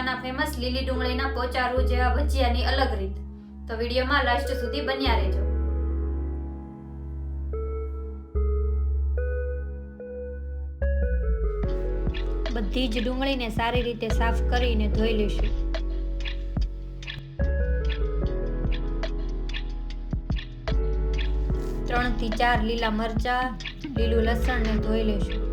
વડોદરાના ફેમસ લીલી ડુંગળીના પોચારું જેવા ભજીયાની અલગ રીત. તો વિડીયોમાં લાસ્ટ સુધી બન્યા રહેજો. બધી જ ડુંગળીને સારી રીતે સાફ કરીને ધોઈ લેશું. ત્રણ થી 4 લીલા મરચા, લીલું લસણ ને ધોઈ લેશું.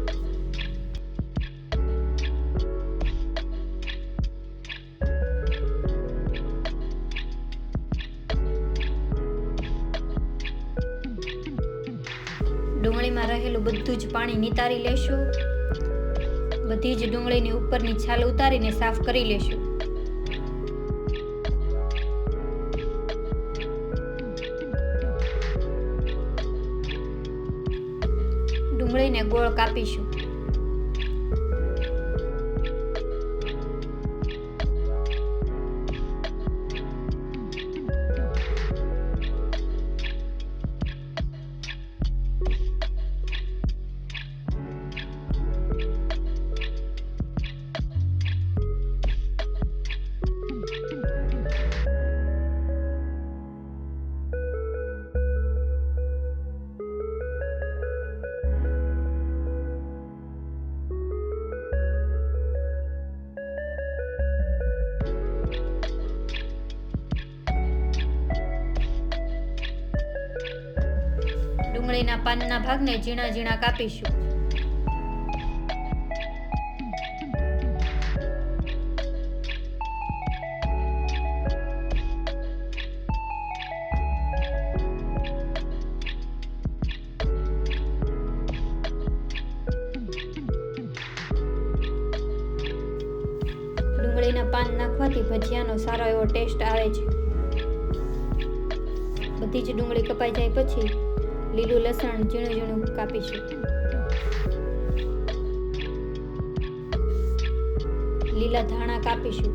ડુંગળીમાં રહેલું બધું જ પાણી નિતારી લેશું. બધી જ ડુંગળીની ઉપરની છાલ ઉતારીને સાફ કરી લેશું. ડુંગળીને ગોળ કાપીશું. ડુંગળીના પાનના ભાગને ઝીણા ઝીણા કાપીશું. ડુંગળીના પાન નાખવાથી ભજીયાનો સારો એવો ટેસ્ટ આવે છે. બધી જ ડુંગળી કપાઈ જાય પછી લીલું લસણ ઝીણું ઝીણું કાપીશું. લીલા ધાણા કાપીશું.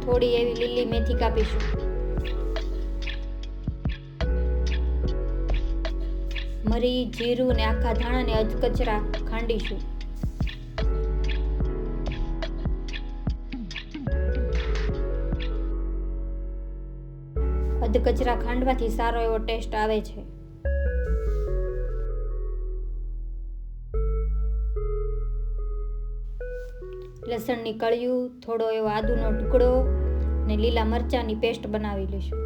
થોડી એવી લીલી મેથી કાપીશું. મરી, જીરું ને આખા ધાણાને અધકચરા ખાંડીશું. અધકચરા ખાંડવાથી સારો એવો ટેસ્ટ આવે છે. લસણની કળિયું, થોડો એવો આદુનો ટુકડો ને લીલા મરચાની પેસ્ટ બનાવી લઈશું.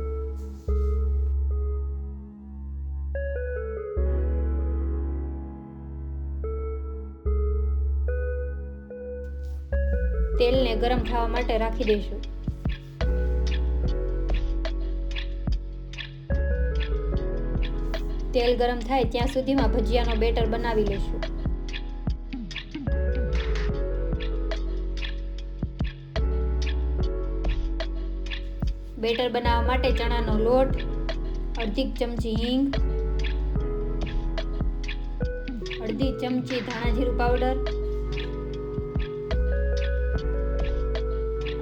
તેલને ગરમ થવા માટે રાખી દઈશું. તેલ ગરમ થાય ત્યાં સુધીમાં ભજીયાનો બેટર બનાવી લઈશું. બેટર બનાવવા માટે ચણાનો લોટ, અડધી ચમચી હિંગ, અડધી ચમચી ધાણા જીરું પાવડર,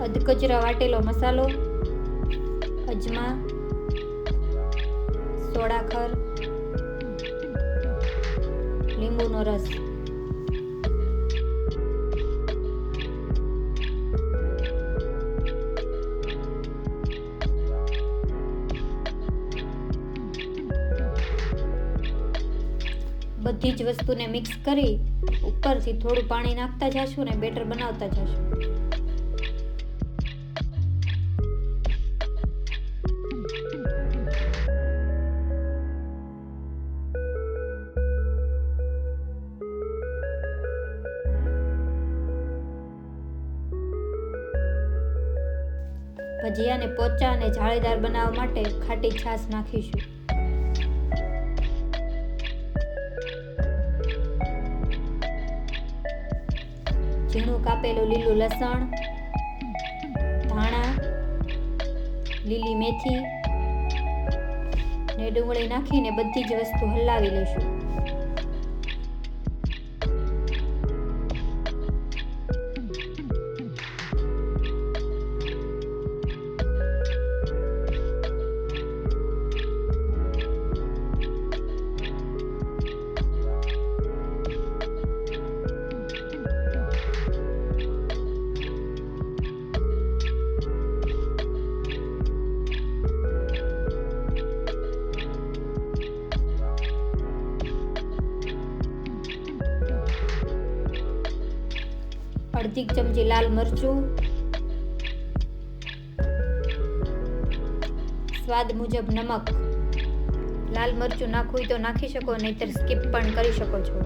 અધકચરા વાટેલો મસાલો, અજમા, સોડાખર, લીંબુનો રસ. બધી જ વસ્તુને મિક્સ કરી ઉપરથી થોડું પાણી નાખતા જશું ને બેટર બનાવતા જશું. ભજીયાને પોચા અને જાળીદાર બનાવવા માટે ખાટી છાશ નાખીશું. ઝીણું કાપેલું લીલું લસણ, ધાણા, લીલી મેથી ને ડુંગળી નાખીને બધી જ વસ્તુ હલાવી લઈશું. અડધી ચમચી લાલ મરચું, સ્વાદ મુજબ નમક. લાલ મરચું નાખવું હોય તો નાખી શકો, નહીતર સ્કીપ પણ કરી શકો છો.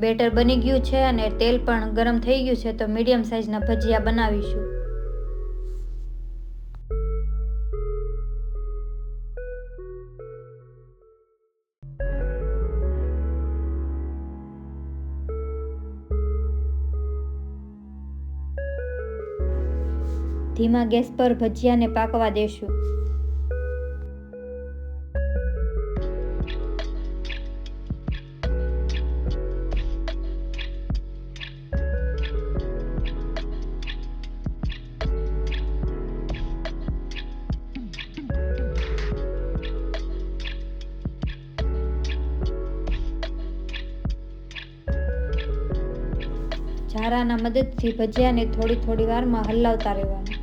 બેટર બની ગયું છે અને તેલ પણ ગરમ થઈ ગયું છે, તો મીડિયમ સાઇઝના ભજીયા બનાવીશું. ધીમા ગેસ પર ભજીયાને પાકવા દેશું. ઝારાના મદદથી ભજીયાને થોડી વારમાં હલાવતા રહેવાનું.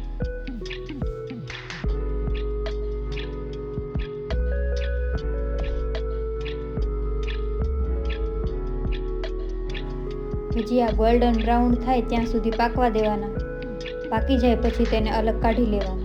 ભજીયા ગોલ્ડન બ્રાઉન થાય ત્યાં સુધી પાકવા દેવાના. પાકી જાય પછી તેને અલગ કાઢી લેવાના.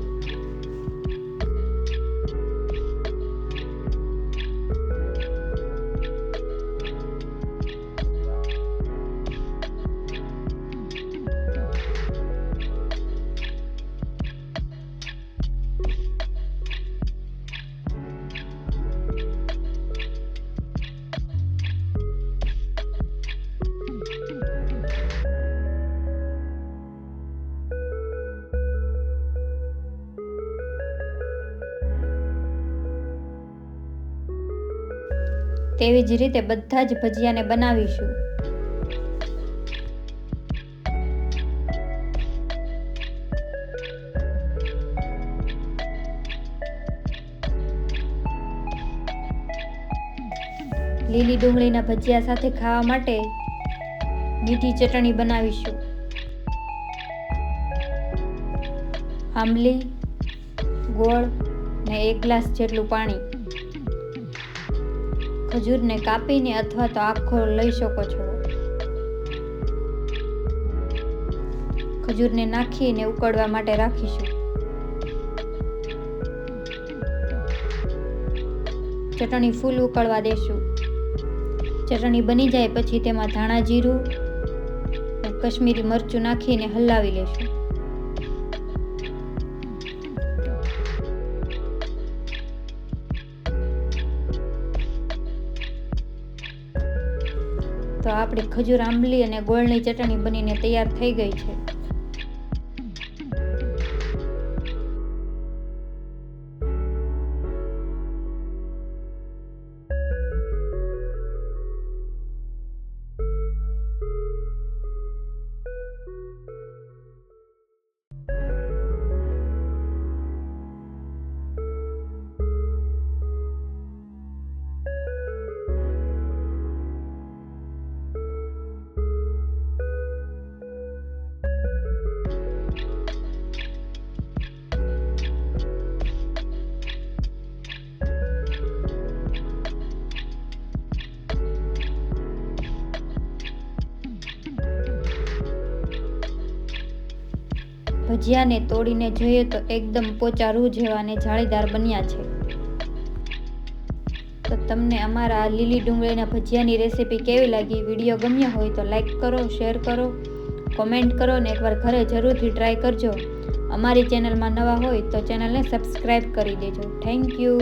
તેવી જ રીતે બધા જ ભજીયાને બનાવીશું. લીલી ડુંગળીના ભજીયા સાથે ખાવા માટે મીઠી ચટણી બનાવીશું. આંબલી, ગોળ ને 1 ગ્લાસ જેટલું પાણી. ખજૂરને કાપીને અથવા તો આખો લઈ શકો છો. ખજૂરને નાખીને ઉકળવા માટે રાખીશું. ચટણી ફૂલ ઉકળવા દેશું. ચટણી બની જાય પછી તેમાં ધાણા જીરું અને કશ્મીરી મરચું નાખીને હલાવી લેશું. તો આપણી ખજૂર આંબલી અને ગોળની ચટણી બનીને તૈયાર થઈ ગઈ છે. ભજીયાને તોડીને જોઈએ તો એકદમ પોચા રૂ જેવા અને જાળીદાર બન્યા છે. તો તમને અમારા લીલી ડુંગળીના ભજીયાની રેસીપી કેવી લાગી? વિડીયો ગમ્યો હોય તો લાઈક કરો, શેર કરો, કોમેન્ટ કરો અને એકવાર ઘરે જરૂરથી ટ્રાય કરજો. અમારી ચેનલમાં નવા હોય તો ચેનલને સબસ્ક્રાઈબ કરી દેજો. Thank you.